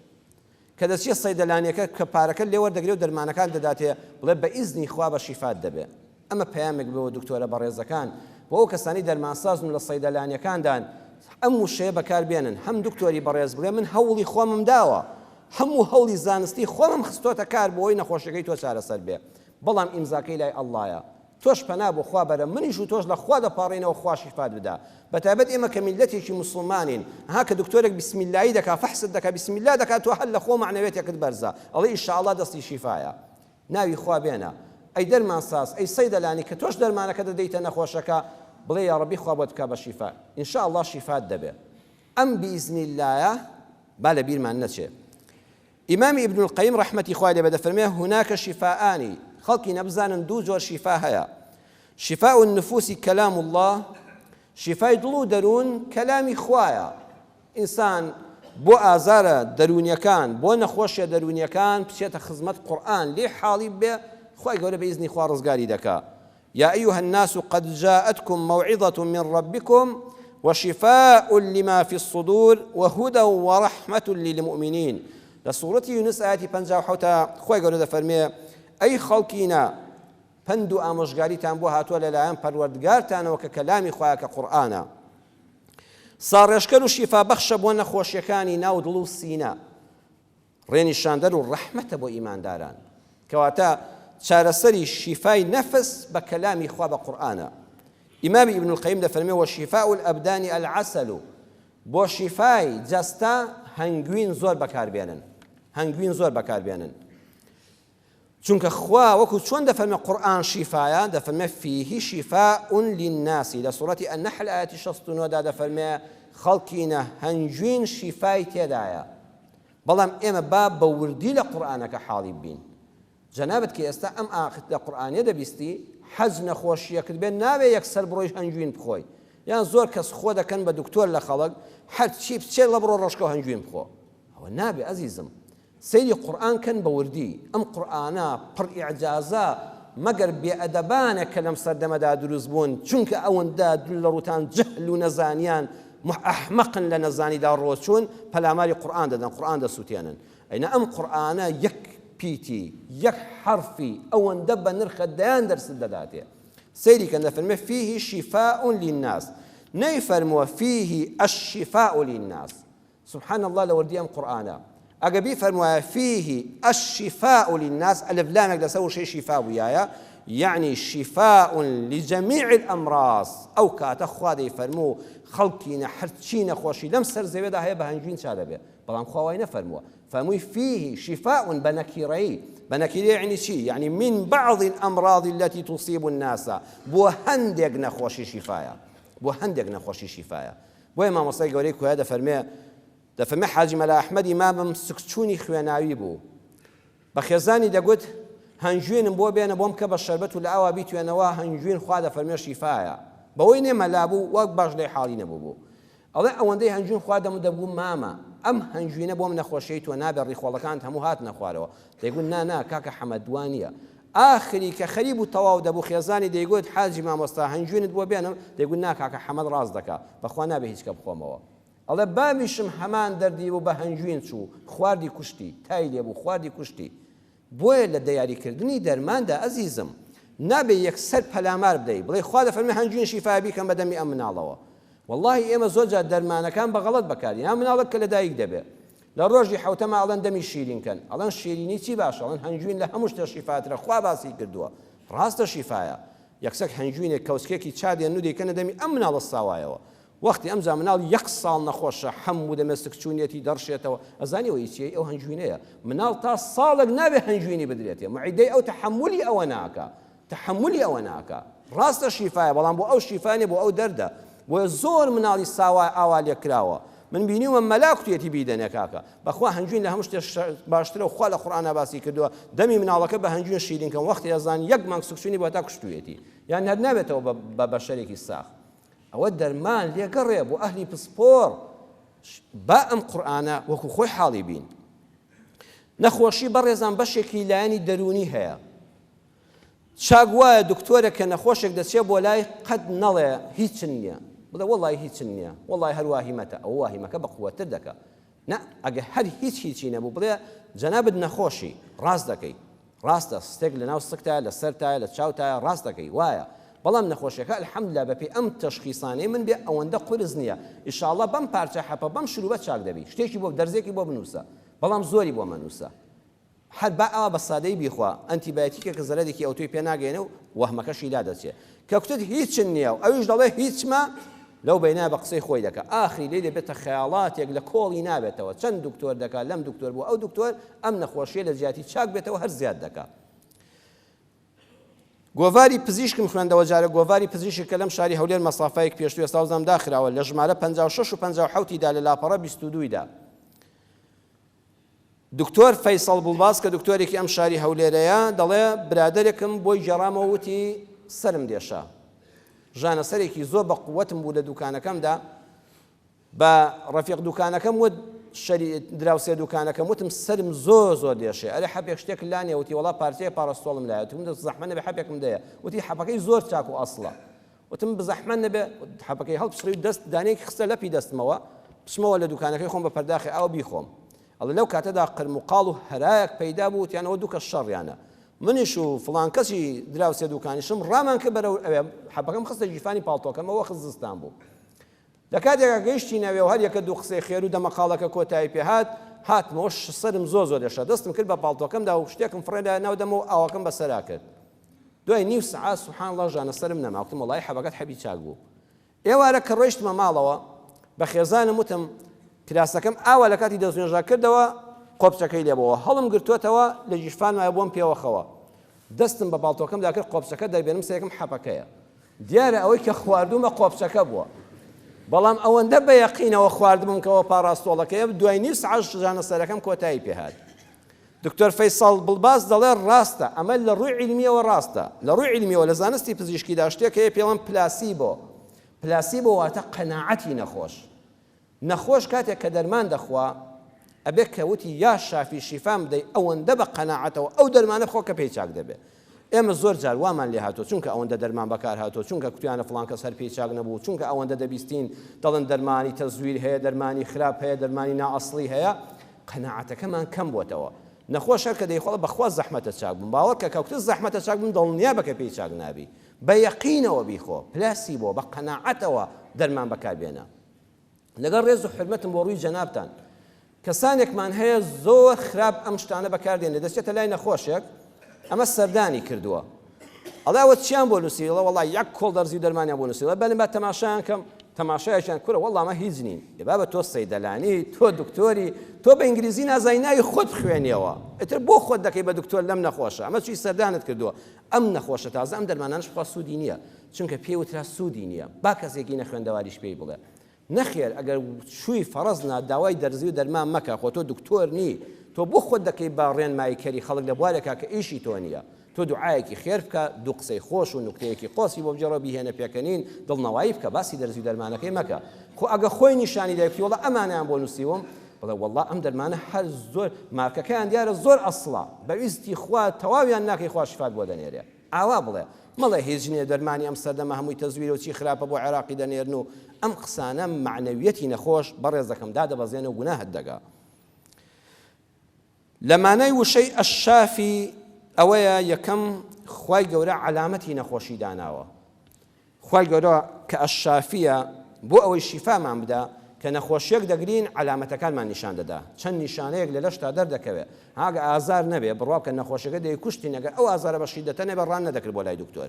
S3: کە دەچێت سەیدەلانیەکە کە پارەکە لێوەردەگرێ و دەرمانەکان دەداتێ بڵێ بە ئیزنی خوا بە شیفات دەبێ ئەمە پەیامێک بەوە دکتۆرە بەڕێزەکان بۆ ئەو کەسانی دەرمانسازن لە سەیدەلانیەکاندان ئەم وشەیە بەکاربێنن هەم دکتۆری بەڕێز بڵێ من هەوڵی خۆمم داوە هەموو هەوڵی زانستی خۆمم خستۆتە کار بۆی نەخۆشەکەی تۆ چارەسەر بێ بەڵام ئیمزاکەی لای ئەڵڵایە تۆش پەنا بۆ خوا بەرە منیش و تۆش لە خوا دەپاڕێنەوە خوا شیفات بدا بەتایبەت ئێمە کە میلەتێکی موسڵمانین ها کە دکتۆرێک بسمیلایی دەکا فەحست دەکا بسمیلا دەکات تۆ هەر لە خۆ معنەوێتێکت بەرزە ئەڵێ ئینشاءالله دەستی شیفایە ناوی خوا بێنە ئەی دەرمانساز ئەی سەیدەلانی کە تۆش دەرمانەکە دەدەیتە نەخۆشەکە بڵێ یا ڕەبی خوا بۆت بکا بە شیفا ئینشاءالله شیفات دەبێ ئەم بئیزنی اللهە با لە بیرمان نەچێ ئیمامی ئیبن القەیم ڕەحمەتی خوای لێ بێ دەفەرمێ هوناکە شیفاءانی خەڵکی نەبزانن دوو جۆر شیفا هەیە شفاء النفوس كلام الله شفای دڵ و دەروون کەلامی خوایە ئینسان بۆ ئازارە دەرونیەکان بۆ نەخۆشیە دەرونیەکان بچێتە خزمەت قورئان لێ حاڵی بێ خوای گەورە بەئیزنی خوا ڕزگاری دەکا يا أيها الناس قد جاءتكم موعظة من ربكم وشفاء لما في الصدور وهدى ورحمة للمؤمنين لسورة يونس آية 57 خوای گەورە دەفەرمێ ئەی خەڵکینە پند و ئامۆژگاریتان بۆ هاتووە لەلایەن پەروەردگارتانەوە کە کەلامی خوایە کە قورئانە ساڕێشکەر و شیفا بەخشە بۆ نەخۆشیەکانی ناو دڵ و سینە ڕێنیشاندەر و ڕەحمەتە بۆ ئیمانداران کەواتە چارەسەری شیفای نەفس بە کەلامی خوا بە قورئانە ئیمامی ئیبن القەیم دەفەرمێ وشیفاء الأبدان العسل بۆ شیفای جەستە هەنگوین زۆر بەکاربێنن هەنگوین زۆر بەکاربێنن چونکە خوا وەکو چۆن دەفەرمێ قورئان شیفایە دەفەرمێ فیه شیفاء للناس لە سوورەتی النەحل ئاەتی 69 دا دەفەرمێ خەڵکینە هەنگوین شیفای تێدایە بەڵام ئێمە با بە وردی لە قورئانەکە حاڵی بین جەنابەت کە ئێستا ئەم ئاخت لە قورئانێ دەبیستی حەج نەخۆشیەکت بێت نابێ یەکسەر بڕۆیش هەنگوین بخۆی یان زۆر کەس خۆ دەکەن بە دکتۆر لە خەڵک هەر چی بچێت لە بڕۆ ڕۆژکە هەنگوین بخۆ ئەوە نابێ ئەزیزم سەیری قورئان کەن بە وردی ئەم قورئانە پڕ ئیعجازە مەگەر بێئەدەبانە کە لەم سەردەمەدا دروست بوون چونکە ئەوەندە لە ڕووتان جەهل و نەزانیان ئەحمەقن لە نەزانیدا ڕۆچوون پەلاماری قورئان دەدەن قورئان دەسووتێنن ئەینە ئەم قورئانە یەک پیتی یەک حرفی ئەوەندە بە نرخە دەیان دەرس دەداتێ سەیری کە دەفەرمێ فیه شیفاء للناس نەیفەرمووە فیه الشفاء للناس سبحان الله لە وردی ئەم قورئانە ئەگە بیفەرموایە فیه الشفاء للناس ئەلف لامێک لەسەر وشەی شیفا بوویایە يعني شفاء لجميع الأمراض أو كاتا خوادي فرمو خلقينا حرتشينا خوشي لم سر زيدا هي بهنجين شادبه بلام خواينا فرموا فموي فيه شفاء بنكيري يعني شيء يعني من بعض الأمراض التي تصيب الناس بوهندق نخوشي شفايا بوهندق نخوشي شفايا وما مصيق وليكو هذا فرمي حاجي ملا أحمد إمام سكتشوني خواناوي بو بخيزاني دقود هەنجوێنم بۆ بێنە بۆم کە بە شەربەت و لە ئاوا بیتوێنەوە هەنجوێن خوا دەفەرمێ شیفایە بەوەی نێمەلابوو وەک باش لێ حاڵی نەبوو ئەڵێ ئەوەندەی هەنجوێن خوا دەمو دەبوو مامە ئەم هەنجوێنە بۆم نەخۆشەی تۆ نابێ ڕیخۆڵەکانت هەموو هاتنە خوارەوە دەیگوت نا کاکە حەمەد دوانیە ئاخری کە خەریب و تەواو دەبوو خێزانی دەیگوت حاجی مامۆستا هەنجوێنت بۆ بێنم دەیگوت نا کاکە حەمەد ڕاست دەکا بەخوا نابێ هیچ کە بخۆمەوە ئەڵێ بابیشم هەمان دەردی و بە هەنجوێن چوو خواردی کوشتی تای لێبوو خواردی کوشتی بۆیە لە دیاریکردنی دەرماندا ئەزیزم نابێ یەکسەر پەلامار بدەیت بڵێ خوا دەفەرمێ هەنجوێن شیفا بیکەم بەدەمی ئەم مناڵەوە واللهی ئێمە زۆر جار دەرمانەکان بە غەڵەت بەکارین یا مناڵک کە لە دایک دەبێت لە ڕۆژی حەوتەمە ئەڵێن دەمی شیرینکەن ئەڵێن شیرینی چی باشە ئەڵێن هەنجوێن لە هەموو شتە شیفاترە خوا باسی کردووە ڕاستە شیفایە یەکسەر هەنجوێنێک کەوسکێکی چادێن و دەیکەنە دەمی ئەم مناڵە ساوایەوە وەختی ئەمجا مناڵ یەک ساڵ نەخۆشە هەموو دەمەستک چوونێتی دەڕشێتەوە ئەزانیەوەی چیە ئەو هەنجوێنەیە مناڵ تا ساڵێک نابێ هەنجوێنی بدرێتێ معیدەی ئەو تەحەمولی ئەوە ناکە ڕاستە شیفایە بەڵام بۆ ئەو شیفانێ بۆ ئەو دەردە بۆ زۆر مناڵی ساوای ئاوا لێکراوە من بینیومە مەلاکوتێتی بیدەنێ کاکە بەخوا هەنجوێن لە هەموو شتێ باشترە و خوا لە قورئانە باسی کردووە دەمی مناڵەکە بە هەنجوێن شیرینکەن وەختی ئەزان یەک مانگ سوکچوونی بۆ تا کوشتوێتی یان هەر نابێتەوە بە بەشەرێکی ساخت ئەوە دەرمان لێگەڕێ بۆ ئەهلی پسپۆر با ئەم قورئانە وەکو خۆی حاڵی بین نەخۆشی بەڕێزان بەشێکی لایەنی دەرونی هەیە چاک وایە دکتۆرێک کە نەخۆشێک دەچێت بۆ لای قەت نەڵێ هیچن نییە بڵێ وەڵی هیچن نییە وەڵی هەر واهیمەتە ئەو واهیمەکە بە قووەتر دەکە نە ئەگە هەر هیچی نەبوو بڵێ جەنابت نەخۆشی ڕاست دەکەی ڕاستە ستێک لەناو سکتایە لە سەرتایە لە چاوتایە ڕاست دەکەی وایە بەڵام نەخۆشیەکە الحەمدوللا بەپێی ئەم تەشخیصانەی من بێ ئەوەندە قورس نییە ئینشاءڵڵا بەم پارچە حەپە بەم شروبەت چاک دەبی شتێکی بۆ دەرزێکی بۆ بنووسە بەڵام زۆری بۆ مەنووسە هەر با ئەوە بە سادەی بیخوا ئەنتیبایۆتیکە کە زەرەرێکی ئەوتۆی پێ ناگەێنە و وەهمەکەشی لا دەچێت کە کوتت هیچن نییە و ئەویش دەڵێ هیچمە لەو بەینا بە قسەی خۆی دەکە ئاخری لێ دەبێتە خەیاڵاتێک لە کۆڵی نابێتەوە چەند دکتۆر دەکات لەم دکتۆر بوو ئەو دکتۆر ئەم نەخۆشیە لە جیاتی چاک بێتەوە هەر زیاد دەکات گۆڤاری پزیشکم خوێندەوە جارە گۆڤاری پزیشک کە لەم شاری هەولێر مەسافەیەک پێشتووە ساوزام داخراوە لە ژمارە 56 و 57دا لە لاپەڕە 22دا دکتۆر فەیسەڵ بڵباس کە دکتۆرێکی ئەم شاری هەولێرەیە دەڵێ برادەرێکم بۆی جەڕامەوە وتی سەرم دێشا ژانە سەرێکی زۆر بە قووەتم بوو لە دوکانەکەمدا بە ڕەفیق دوکانەکەم وت دراوسێ دوکانەکەم وتم سەرم زۆر دێشێ ئەرێ حەبێک شتێک لانێ وتی وەڵا پارچەیە پاڕەستۆڵم لایە وتم زەحمە نەبێ حەبێکم دەیە وتی حەپەکەی زۆر چاک و ئەسڵە وتم بزەحمە نەبێ حەپەکەی هەڵبشڕی دەست دانەیەکی خستە لەپی دەستمەوە پشمەوە لە دوکانەکەی خۆم بە پەرداخی ئاو بیخۆم ئەڵێ لەو کاتەدا قرموقاڵ و هەرایەک پەیدا بوو وتیانەوە دوو کەس شەڕیانە منیش و فڵان کەسی دراوسێ دوکانیشم ڕامان کە بەرەو ئەوێ حەپەکەم خستە جیفانی پاڵتۆکەمەوە خزستان بوو لە کاتێکا گەیشتی نەوێ و هەر یەکە دوو قسەی خێر و دەمەقاڵەکە کۆتایی پێ هاتمەوە سەرم زۆر دێشە دەستم کرد بە پاڵتۆکەمدا و شتێکم فڕێدا ناودەمەوە ئاوەکەم بەسەرا کرد دوای نیو سەعات سوبحان الله ژانە سەرم نەما وتم وەڵای حەبەکەت حەبی چاک بوو ئێوارە کە ڕۆیشتمە ماڵەوە بە خێزانم وتم کراسەکەم ئاوا لە کاتی دەستنوێژا کردەوە قۆپچەکەی لێبەوە هەڵم گرتووەتەوە لە ژیفان وایە بۆم پێوەخەوە دەستم بە پاڵتۆکەمدا کرد قۆپچەکە دەربێنم سەیەکم حەپەکەیە دیارە ئەوەی کە خواردومە قۆپچەکە بووە بەڵام ئەوەندە بە یەقینەوە خواردبم کەەوە پاڕاستۆڵەکەیە دوای نیو سەعات ژانە سەرەکەم کۆتایی پێهات دکتۆر فەیسەڵ بڵباس دەڵێ ڕاستە ئەمە لە ڕووی عیلمیەوە ڕاستە لە ڕووی عیلمیەوە لە زانستی پزیشکیدا شتێک هەیە پێڵەن پلاسیبۆ واتە قەناعەتی نەخۆش کاتێک کە دەرمان دەخوا ئەبێ کەوتی یا شافی شیفام بدەی ئەوەندە بە قەناعەتەوە ئەو دەرمانە بخۆ کە پێی چاک دەبێت. ئێمە زۆر جار وامان لێ هاتۆ چونکە ئەوەندە دەرمان بەکار هاتۆ چونکە کوتیانە فڵان کەس هەر پێی چاک نەبوو چونکە ئەوەندە دەبیستین دەڵێن دەرمانی تەزویر هەیە دەرمانی خراپ هەیە دەرمانی نائەسڵی هەیە قەناعەتەکەمان کەم بۆتەوە. نەخۆش هەر کە دەیخۆڵە بەخوا زەحمەتە چاک بووم باوەڕ کە کەوتە زەحمەتە چاک بووم دڵنیا بە کە پێی چاک نابی بە یەقینەوە بیخۆ پلاسی بۆ بە قەناعەتەوە دەرمان بەکاربێنە. لەگەڵ ڕێز و حرمەتم بۆ ڕووی جەنابتان کەسانێکمان هەیە زۆر خراپ ئەم شتانە بەکاردێنێ دەچێتە لای نەخۆشێک ئەمە سەردانی کردووە ئەڵێ ئەوە چیان بۆ نووسیڵە وەڵای یەک کۆڵ دەرزی دەرمانیان بۆ نووسیڵە بەنێ بە تەماشایان کەم تەماشایشیان کورە وەڵڵا ئەمە هیچ نین دەبا بە تۆ سەیدەلانی تۆ دکتۆری تۆ بە ئینگلیزی نازانی ناوی خۆت بخوێنیەوە ئیتر بۆ خۆت دەکەی بە دکتۆر لەم نەخۆشە ئەمە چی سەردانت کردووە ئەم نەخۆشە تازە ئەم دەرمانانش خوا سوودی نییە چونکە پێی وترا سوودی نییە با کەسێکی نەخوێندەواریش پێی بڵێ نەخێر ئەگەر شووی فەڕەزنا داوای دەرزی و دەرمان مەکە خۆ تۆ دکتۆر نی تۆ بۆ خۆت دەکەی با ڕێنماییکەری خەڵک لە بوارێکا کە ئیشی تۆ نییە تۆ دوعایەکی خێر بکە دوو قسەی خۆش و نوکتەیەکی قۆسی بۆ بجێڕە بیهێنە پێکەنین دڵنەوایی بکە باسی دەرزی و دەرمانەکەی مەکە خۆ ئەگە خۆی نیشانی دایکتی وڵە ئەمانیان بۆ نووسیوم بڵێ وەڵڵا ئەم دەرمانە هەر زۆر مارکەکەیان دیارە زۆر ئەسڵە بەویستی خوا تەواویان ناکەی خوا شیفات بۆ دەنێرێ ئاوا بڵێ مەڵێ هیچ نییە دەرمانی ئەم سەردەمە هەمووی تەزویر و چی خراپە بۆ عێراقی دەنێرن و ئەم قسانە معنەویەتی نەخۆش بەڕێز دەکەم دادەبەزێنە و گوناهت دەگا. لەمانەی وشەی ئەشافی ئەوەیە یەکەم خوای گەورە علامەتی نەخۆشی داناوە خوای گەورە کە ئەشافیە بۆ ئەوەی شیفامان بدە کە نەخۆشیەک دەگرین علامەتەکانمان نیشان دەدا چەند نیشانەیە لە لەشتا دەردەکەوێت هاگە ئازار نەبێ بڕوا کە نەخۆشیەکە دەی کوشتی نەگەر ئەو ئازارە بە شیدەتە نەبێ ڕان نەدەکرد بۆ لای دکتۆر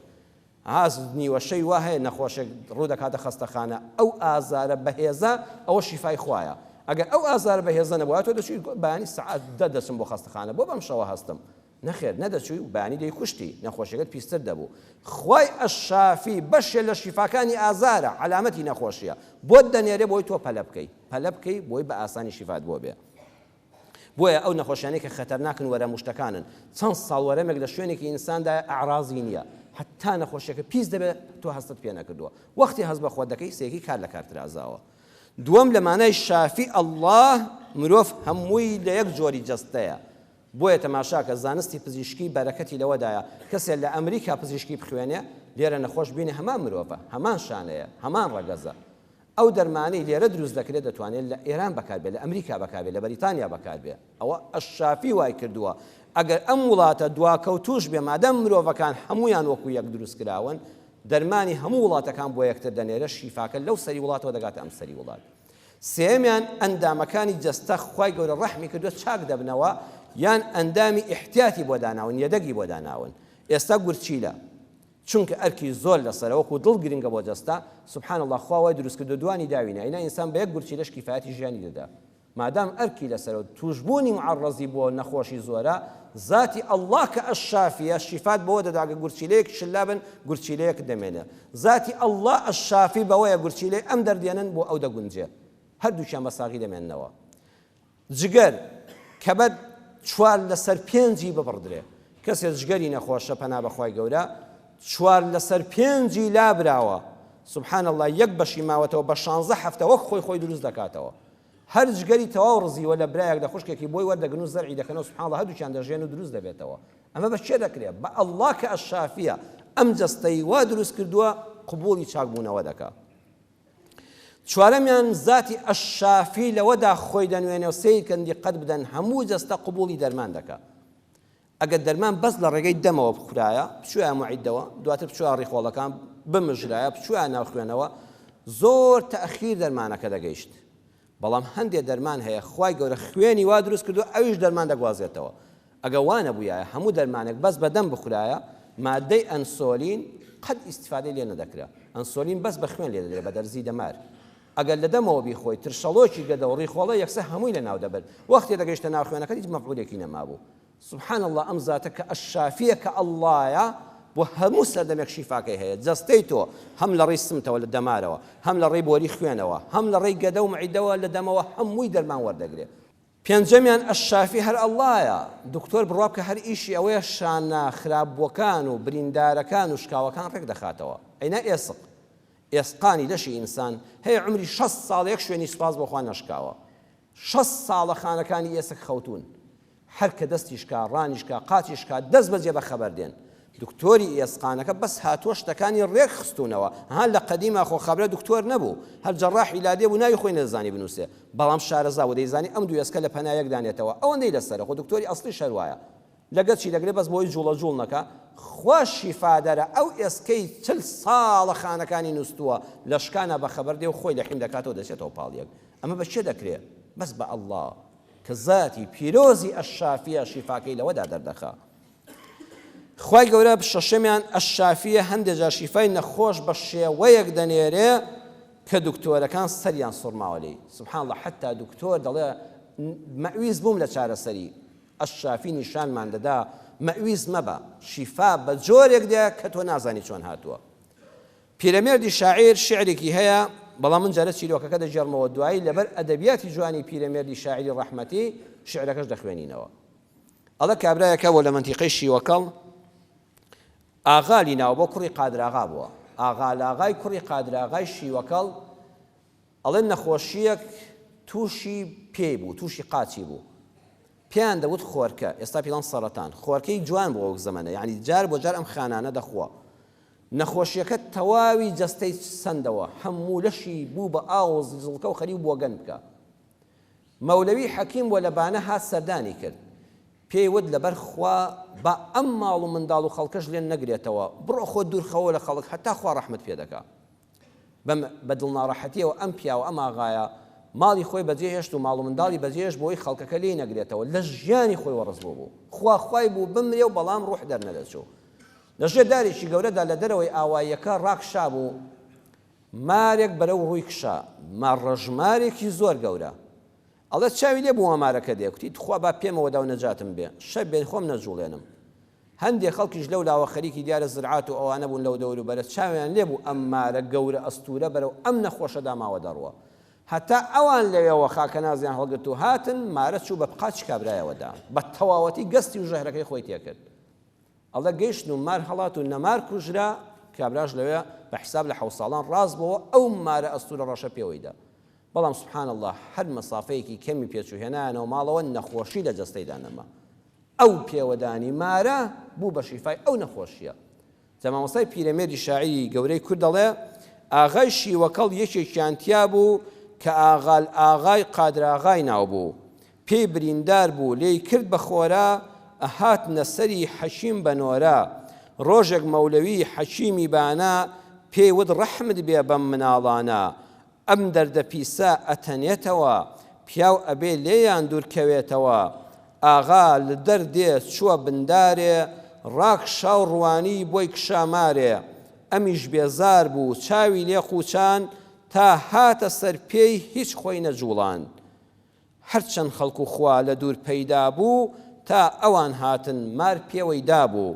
S3: هاز نیوەشەی وا هەیە نەخۆشێک ڕوو دەکاتە خەستەخانە ئەو ئازارە بەهێزە ئەوە شیفای خوایە ئەگەر ئەو ئازارە بەهێزە نەبووە تۆ دەچوی بەیانی سەعات دەچم بۆ خەستەخانە بۆ بەم شەوە هەستم نەخێر نەدەچووی و بەیانی دەی کوشتی نەخۆشیەکەت پیستر دەبوو خوای ئەشافی بەشێ لە شیفاکانی ئازارە علامەتی نەخۆشیە بۆت دەنێرێ بۆی تۆ پەلە بکەی بۆی بە ئاسانی شیفات بۆ بێ بۆیە ئەو نەخۆشیانەی کە خەتەرناکن وەرە مشتەکانن چەند ساڵ وەرەمێک لە شوێنێکی ئینساندا ئەعرازی نییە حتا نەخۆشیەکە پیس دەبێت تۆ هەستت پێ نەکردووە وەختی هەست بە خۆت دەکەی سێکی کار لە کارترازاوە. دووەم لە مانای شافی ئەڵڵاه مرۆڤ هەمووی لە یەک جۆری جەستەیە بۆیە تەماشاکە زانستی پزیشکی بەرەکەتی لەوەدایە کەسێک لە ئەمریکا پزیشکی بخوێنێ لێرە نەخۆش بینێ هەمان مرۆڤە هەمان شانەیە هەمان ڕەگەزە ئەو دەرمانەی لێرە دروست دەکرێت دەتوانێت لە ئێران بەکاربێت لە ئەمریکا بەکاربێت لە بەریتانیا بەکاربێت ئەوە ئەشافی وای کردووە ئەگەر ئەم وڵاتە دواکەوتوش بێ مادەم مرۆڤەکان هەمویان وەکو یەک دروست کراون دەرمانی هەموو وڵاتەکان بۆ یەکتر دەنێرە شیفاکە لەو سەری وڵاتەوە دەگاتە ئەم سەری وڵات. سێمیان ئەندامەکانی جەستە خوای گەورە ڕەحمی کردووە چاک دەبنەوە یان ئەندامی ئیحتیاتی بۆ داناون یەدەگی بۆ داناون. ئێستا گورچیلە چونکە ئەرکی زۆر لەسەرە وەکو دڵ گرنگە بۆ جەستە سبحان الله خوا وای دروست کردو دوانی داوینە ئینا ئینسان بە یەک گورچیلەش کیفایەتی ژیانی دەدا مادام ئەرکی لەسەرەوە توشبوونی معڕەزی بۆ نەخۆشی زۆرە ذاتی ئەڵڵا کە ئەشافیە شیفات بەوە دەداگە گورچیلەیەک شلابن گورچیلەیەک دەمێنێ ذاتی ئەڵڵا ئەشافی بەوەیە گورچیلەی ئەم دەردێنن بۆ ئەو دەگونجێ هەردووچیان بە ساغی دەمێننەوە. جگەر کەبەر 4 لەسەر 5 ببڕدرێ کەسێک جگەری نەخۆشە پەنا بەخوای گەورە 4 لەسەر 5 لابراوە سبحان الله یەک بەشی ماوەتەوە بە 16 هەفتە وەک خۆی دروست دەکاتەوە هەر جگەری تەواو ڕزیوە لە برایەک لە خوشکێکی بۆی وەردەگرن و زەرعی دەکەنەوە سبحان الله هەردووچیان دەژێن و دروست دەبێتەوە. ئەمە بە چێ دەکرێت بە ئەڵڵا کە ئەشافیە ئەم جەستەی وا دروست کردووە قبوڵی چاکبوونەوە دەکات. چوارەمیان ذاتی ئەشافی لەوەدا خۆی دەنوێنێ و سیرکەن دیقەت بدەن هەموو جەستە قبوڵی دەرمان دەکات. ئەگەر دەرمان بەس لە ڕێگەی دەمەوە بخورایە بچووە مەعیدەوە دواتر بچووە ڕیخۆڵەکان بمژرایە بچووە ناوخوێنەوە زۆر تەخیر دەرمانەکە دەگەیشت. بەڵام هەندێک دەرمان هەیە خوای گەورە خوێنی وا دروست کردو ئەویش دەرمان دەگوازێتەوە. ئەگە وانە بوویایە هەموو دەرمانێک بەس بەدەم بخورایە مادەی ئەنسۆلین قەت ئیسیفادەی لێ نەدەکرا ئەنسۆلین بەس بە خوێن لێ دەدرێت بە دەرزی دەمار ئەگەر لە دەمەوە بیخۆی ترشەڵۆکی گەدە و ڕیخۆڵە یەکسە هەمووی لە ناو دەبێت وەختی دەگەیشتە ناو خوێنەکە هیچ مەفعولێکی نەمابوو. سبحان الله ئەم زاتە کە ئەشافیە کە ئەڵڵایە بۆ هەموو سەردەمێک شیفاکەی هەیە جەستەی تۆ هەم لە ڕێی سمتەوە لە دەمارەوە هەم لە ڕێی بۆری خوێنەوە هەم لە ڕێی گەدە و مەعیدەوە لە دەمەوە هەمووی دەرمان وەردەگرێت. پێنجەمیان ئەشافی هەر ئەڵڵایە دکتۆر بڕوا بکە هەر ئیشی ئەوەیە شانە خراپبووەکان و بریندارەکان و شکاوەکان ڕێک دەخاتەوە. ئەینا ئێسقانی لەشی ئینسان هەیە عمری 6 ساڵ یەک شوێنی سوپاس بۆخوا نەشکاوە 6 ساڵە خانەکانی ئێسک خەوتون هەر کە دەستیشکا ڕانیشکا قاچیشکا دەست بەجێ بە خەبەر دێن دکتۆری ئێسقانەکە بەس هاتووە شتەکانی ڕێک خستوونەوە هەر لە قەدیما خۆ خەبرە دکتۆر نەبوو هەر جەڕاح عیلادێ بوو ناوی خۆی نەزانی بنووسێ بەڵام شارەزا و دەیزانی ئەم دوو ئێسکە لە پەنایەک دانێتەوە ئەوەندەی لەسەرە خۆ دکتۆری ئەسڵی شەروایە لەگەر چی دەگرێت بەس بۆی جوڵە جوڵ نەکە خوا شیفادەرە ئەو ئێسکەی 40 ساڵە خانەکانی نووسووە لە شکانە بە خەبەر دێ و خۆی لە حیم دەکاتەوە دەچێتەوە پاڵیەک ئەمە بە چێ دەکرێت بەس بە ئەڵڵا کە زاتی پیرۆزی ئەشافیە شیفاکەی لەوەدا دەردەخا خوای گەورە شەشەمیان ئەشافیە هەندێک جار شیفای نەخۆش بە شێوەیەک دەنێرێ کە دکتۆرەکان سەریان سوڕماوە لێی سبحان الله حتا دکتۆر دەڵێ مەویز بووم لە چارەسەری ئەشافی نیشانمان دەدا مەویز مەبە شیفا بە جۆرێک دێ کە تۆ نازانی چۆن هاتووە پیرەمێردی شاعیر شعرێکی هەیە بەڵام من جارە چیرۆکەکە دەژێڕمەوە دوایی لەبەر ئەدەبیاتی جوانی پیرەمێردی شاعیری ڕەحمەتی شعرەکەش دەخوێنینەوە ئەڵە کابرایەکە لە منتیقەی شیوەکەڵ ئاغالی ناو بۆ کوڕی قادراغا بووە ئاغالاغای کوڕی قادراغای شیوەکەڵ ئەڵێن نەخۆشیەک تووشی پێی بوو تووشی قاچی بوو پێیان دەوت خۆرکە ئێستا پێڵان سەرەتان خۆرکەی جوان بۆ ئەو زەمەنە یعنی جار بۆ جار ئەم خانانە دەخوا نەخۆشیەکە تەواوی جەستەی سندەوە هەموو لەشی بوو بە ئاو زڵکە و خەریو بۆ گەن بکە مەولەوی حەکیم بۆ لەبانە هات سەردانی کرد پێی وت لەبەر خوا بە ئەم ماڵ و منداڵ و خەڵکەش لێن نەگرێتەوە بڕۆ خۆ دوورخەوە لە خەڵک هەتا خوا ڕەحمەت پێ دەکا بە دڵناڕەحەتیەوە ئەم پیاوە ئەم ئاغایە ماڵی خۆی بەجێهێشت و ماڵ و منداڵی بەجێهێشت بۆی خەڵکەکە لێ نەگرێتەوە لە ژیانی خۆی وەڕز بوو خوای بوو بمرێ و بەڵام ڕوح دەرنەدەچوو لەژێر دارێکی گەورەدا لە دەرەوەی ئاواییەکە ڕاکشا بوو مارێک بەرەو ڕووی کشا ماڕەژمارێکی زۆر گەورە ئەڵێ چاوی لێ بوو ئەمارەکە دێکوتی تخوا با پێمەوە دا و نەجاتم بێ شەب بێن خۆم نەجوڵێنم هەندێک خەڵکیش لەو لاوە خەریکی دیارە زرعات و ئەوانە بوون لەو دەور و بەرە چاویان لێ بوو ئەمارە گەورە ئەستورە بەرەو ئەم نەخۆشە داماوە دەڕوە هەتا ئەوان لەوێەوە خاکە نازیان هەڵگرت و هاتن مارە چوو بە قاچ کابرایەوەدا بە تەواوەتی گەستی و ژەهرەکەی خۆی تێکرد ئەڵە گەیشتن و مار هەڵات و نەمار کوژرا کابراش لەوێ بە حساب لە 7 ساڵان ڕاست بەوە ئەو مارە ئەستورە ڕەشە پێوەیدا بەڵام سبحان الله هەر مەسافەیەکی کەمی پێچوهێنانەوە ماڵەوە نەخۆشی لە جەستەیدا نەما ئەو پێوەدانی مارە بوو بە شیفای ئەو نەخۆشیە زەمامۆستای پیرەمێردی شاعیری گەورەی کورد دەڵێ ئاغای شیوەکەڵ یەکێکیان تیا بوو کە ئاغای قادراغای ناو بوو پێی بریندار بوو لێی کرد بە خۆرا ئەهات نەسەری حەشیم بە نۆرە ڕۆژێک مەولەوی حەشیمی بانە پێی وت ڕەحمت بێ بەم مناڵانە ئەم دەردە پیسە ئەتەنێتەوە پیاو ئەبێ لێیان دوورکەوێتەوە ئاغا لە دەردێ چووە بندارێ ڕاک شاو ڕوانی بۆی کشامارێ ئەمیش بێزار بوو چاوی لێ قوچان تا هاتە سەر پێی هیچ خۆی نەجوڵان هەرچەند خەڵک و خوا لە دوور پەیدا بوو تا ئەوان هاتن مار پێوەی دابوو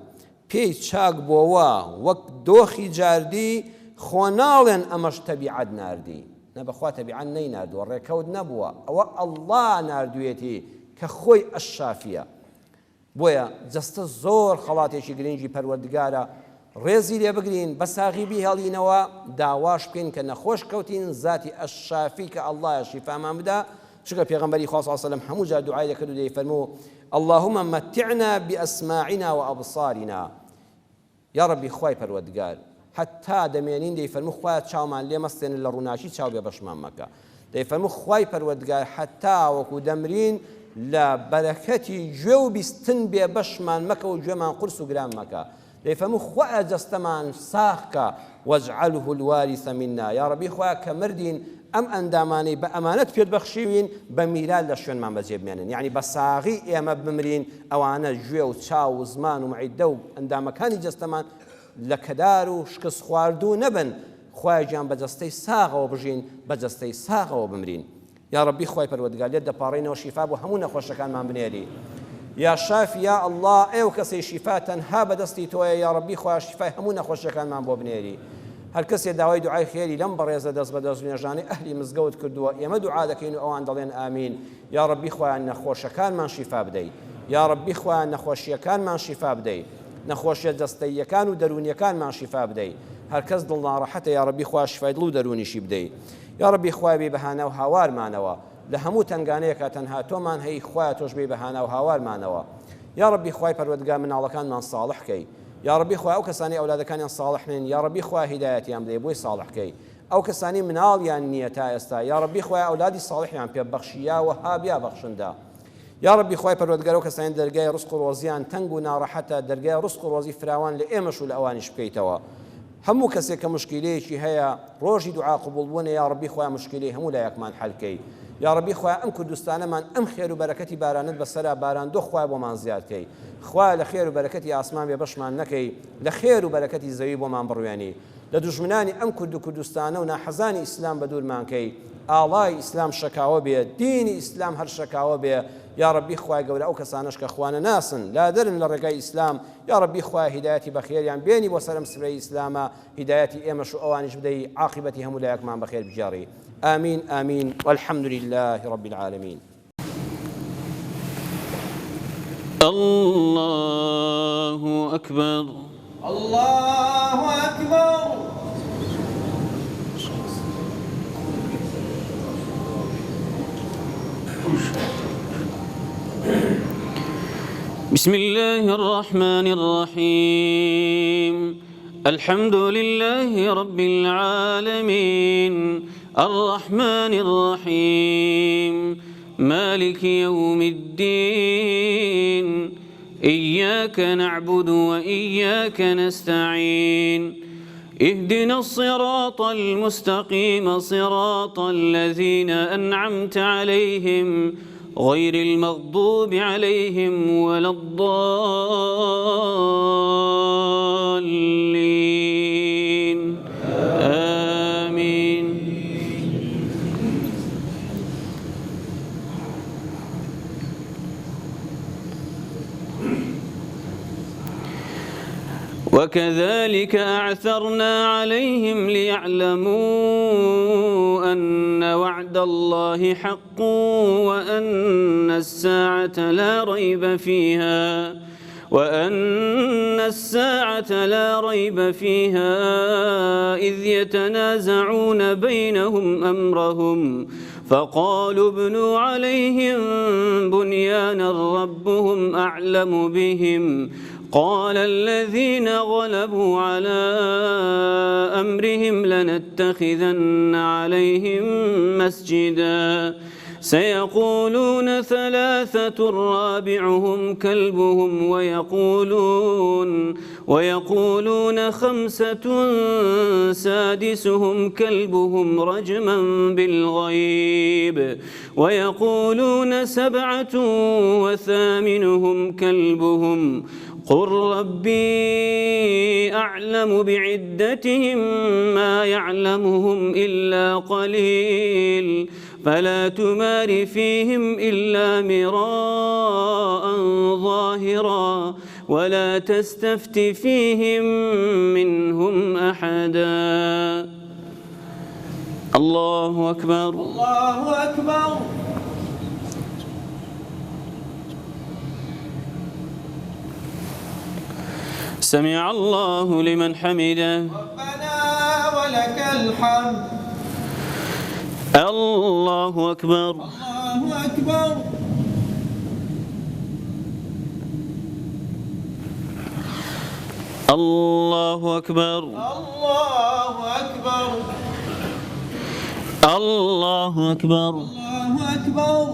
S3: پێی چاک بۆوە وەک دۆخی جاردی خۆ ناڵێن ئەمەش تەبیعەت ناردی نەبەخوا تەبیعەت نەیناردووە ڕێکەوت نەبووە ئەوە ئەڵڵا ناردوێتی کە خۆی ئەشافیە بۆیە جەستە زۆر خەڵاتێکی گرنگی پەروەردگارە ڕێزی لێ بگرین بە ساغیبی هێڵینەوە داواش بکەین کە نەخۆش کەوتین ذاتی ئەشافی کە ئەڵڵایە شیفامان بدا چونکە پێغەمبەری خوا صلی الله علیه و سلم هەموو جار دوعای دەکرد و دەیفەرموو اللهم متعنا بأسماعنا وأبصارنا یا ربی خوای پەروەردگار حتا دەمێنین دەیفەرموو خوایە چاومان لێ مەستێنن لە ڕووناچی چاو بێ بەشمان مەکە دەیفەرموو خوای پەروەردگار حتا وەکو دەمرین لە بەرەکەتی گوێ و بیستن بێ بەشمان مەکە و گوێمان قورس و گران مەکە دەیفەرموو خوایە جەستەمان ساخکە واجعله الوارث منا یا ربی خوایە کە مردین ئەم ئەندامانەی بە ئەمانەت پێت بەخشیوین بە میراد لە شوێنمان بەجێ بمێنن یعنی بە ساغی ئێمە بمرین ئەوانە گوێ و چاو و زمان و معیدە و ئەندامەکانی جەستەمان لە کەدار و شکست خواردوو نەبن خوای گیان بە جەستەی ساغەوە بژین بە جەستەی ساغەوە بمرین یا ربی خوای پەروەردگار لێت دەپاڕێنەوە شیفا بۆ هەموو نەخۆشەکانمان بنێری یا شافی یا الله ئێوە کەسەی شیفا تەنها بەدەستی تۆیە یا ربی خوای شیفای هەموو نەخۆشەکانمان بۆ بنێری هەر کەسێ داوای دوعای خێری لەم بەڕێزە دەست بەدەست نوێژانەی ئەهلی مزگەوت کردووە ئێمە دوعا دەکەین و ئەوان دەڵێن ئامین یا ربی خوایان نەخۆشەکانمان شیفا بدەیت یا ربی خوایان نەخۆشیەکانمان شیفا بدەیت نەخۆشیە جەستەییەکان و دەرونیەکانمان شیفا بدەیت هەر کەس دڵ ناڕەحەتە یا ربی خوای شیفای دڵ و دەرونیشی بدەیت یا ربی خوای بێ بەهانە و هاوارمانەوە لە هەموو تنگانەیەکە تەنها تۆمان هەی خوایە تۆش بێ بەهانا و هاوارمانەوە یا ربی خوای پەروەردگار مناڵەکانمان ساڵح کەی یا ربی خوای ئەو کەسانی ئەولادەکانیان ساڵح نین یا ربی خوای هیدایەتیان بدەی بۆی ساڵح کەی ئەو کەسانی مناڵیان نییە تا ئێستا یا ربی خوای ئەولادی ساڵحیان پێبەخشییا و هابیا بەخشندا یا ربی خوای پەروەردگار ئەو کەسانی دەرگای ڕزق و ڕۆزیان تەنگ و ناڕەحەتە دەرگای ڕزق و ڕۆزی فراوان لە ئێمەش و لە ئەوانیش بکەیتەوە هەموو کەسێک کە مشکلەیەکی هەیە ڕۆژی دوعا قبوڵبوونە یا ربی خوای مشکلەی هەموو لایەکمان حەلکەی یا ربی خوای ئەم کوردستانەمان ئەم خێر و بەرەکەتی بارانت بەسەرا باراندۆ خوای بۆمان زیادکەی خوای لە خێر و بەرەکەتی ئاسمان بێ بەشمان نەکەی لە خێر و بەرەکەتی زەوی بۆمان بڕوێنی لە دوژمنانی ئەم کورد و کوردستانە و ناحەزانی ئیسلام بە دوورمانکەی ئاڵای ئیسلام شەکاوە بێ دینی ئیسلام هەر شەکاوە بێ یا ربی خوای گەورە ئەو کەسانش کە خوانە ناسن لا دەرن لە ڕێگای ئیسلام یا ربی خوای هیدایەتی بەخێریان بێنی بۆ سەرم سفرەی ئیسلامە هیدایەتی ئێمەش و ئەوانیش بدەی عاقبەتی هەموو لایەکمان بەخێر بجێڕی آمين آمين والحمد لله رب العالمين.
S2: الله أكبر
S4: الله أكبر.
S2: بسم الله الرحمن الرحيم الحمد لله رب العالمين الرحمن الرحيم مالك يوم الدين إياك نعبد وإياك نستعين اهدنا الصراط المستقيم صراط الذين أنعمت عليهم غير المغضوب عليهم ولا الضالين آمين. وكذلك أعثرنا عليهم ليعلموا أن وعد الله حق وأن الساعة لا ريب فيها إذ يتنازعون بينهم أمرهم فقالوا ابنوا عليهم بنيانا ربهم أعلم بهم قال الذين غلبوا على أمرهم لنتخذن عليهم مسجدا سيقولون ثلاثة رابعهم كلبهم ويقولون خمسة سادسهم كلبهم رجما بالغيب ويقولون سبعة وثامنهم كلبهم قل ربي أعلم بعدتهم ما يعلمهم إلا قليل فلا تمار فيهم إلا مراء ظاهرا ولا تستفت فيهم منهم أحدا. الله أكبر.
S4: الله أكبر.
S2: سمع الله لمن حمده.
S4: ربنا ولك الحمد.
S2: الله أكبر.
S4: الله أكبر.
S2: الله أكبر.
S4: الله أكبر.
S2: الله أكبر.
S4: الله أكبر.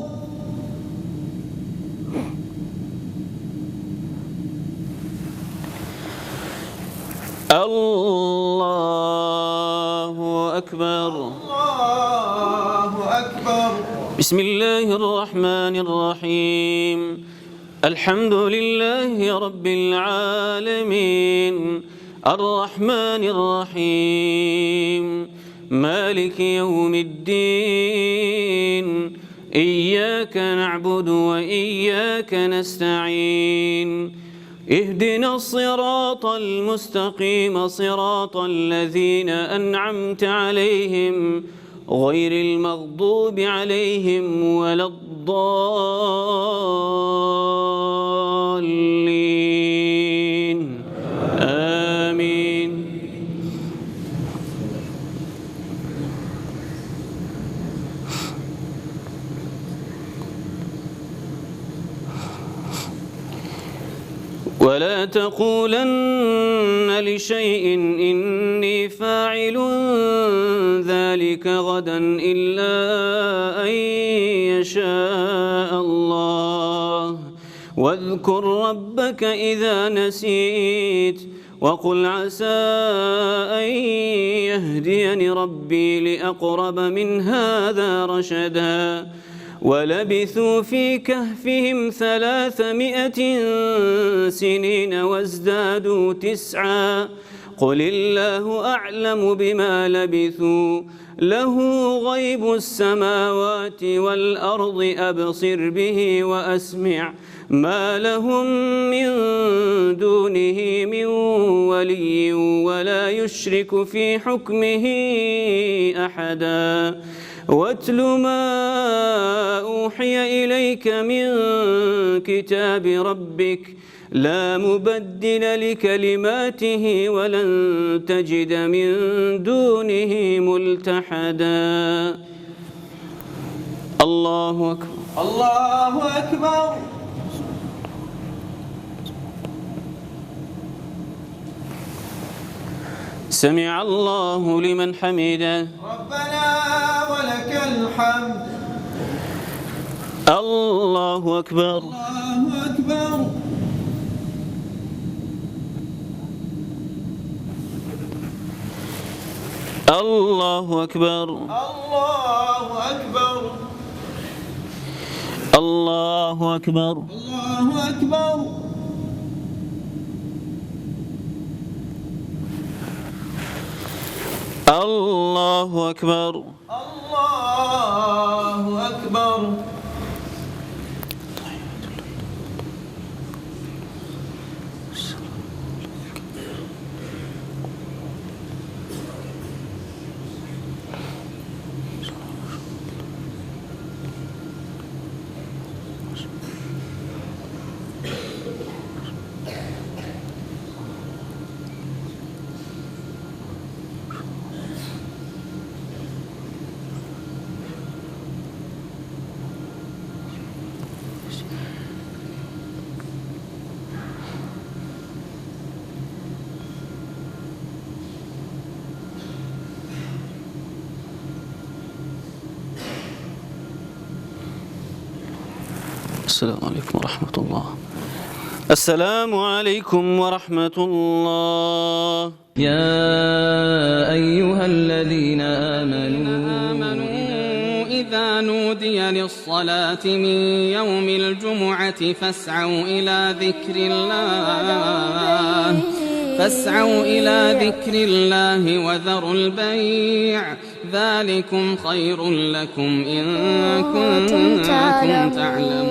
S2: الله أكبر.
S4: الله أكبر.
S2: بسم الله الرحمن الرحيم الحمد لله رب العالمين الرحمن الرحيم مالك يوم الدين إياك نعبد وإياك نستعين اهدنا الصراط المستقيم صراط الذين أنعمت عليهم غير المغضوب عليهم ولا الضالين آمين. ولا تقولن لشيء إني فاعل ذلك غدا إلا أن يشاء الله واذكر ربك إذا نسيت وقل عسى أن يهديني ربي لأقرب من هذا رشدا ولبثوا في كهفهم 300 سنين وازدادوا 9 قل الله أعلم بما لبثوا له غيب السماوات والأرض أبصر به وأسمع ما لهم من دونه من ولي ولا يشرك في حكمه أحدا واتل ما أوحي إليك من كتاب ربك لا مبدل لكلماته ولن تجد من دونه ملتحدا الله أكبر
S4: الله أكبر
S2: سمع الله لمن حمده
S4: ربنا ولك الحمد
S2: الله أكبر
S4: الله أكبر
S2: الله أكبر
S4: الله أكبر
S2: الله أكبر
S4: الله أكبر
S2: الله أكبر
S4: الله أكبر
S2: السلام عليكم ورحمة الله. السلام عليكم ورحمة الله.
S1: يا أيها الذين آمنوا
S5: إذا نودي للصلاة من يوم الجمعة فاسعوا إلى ذكر الله وذروا البيع ذلكم خير لكم إن كنتم تعلمون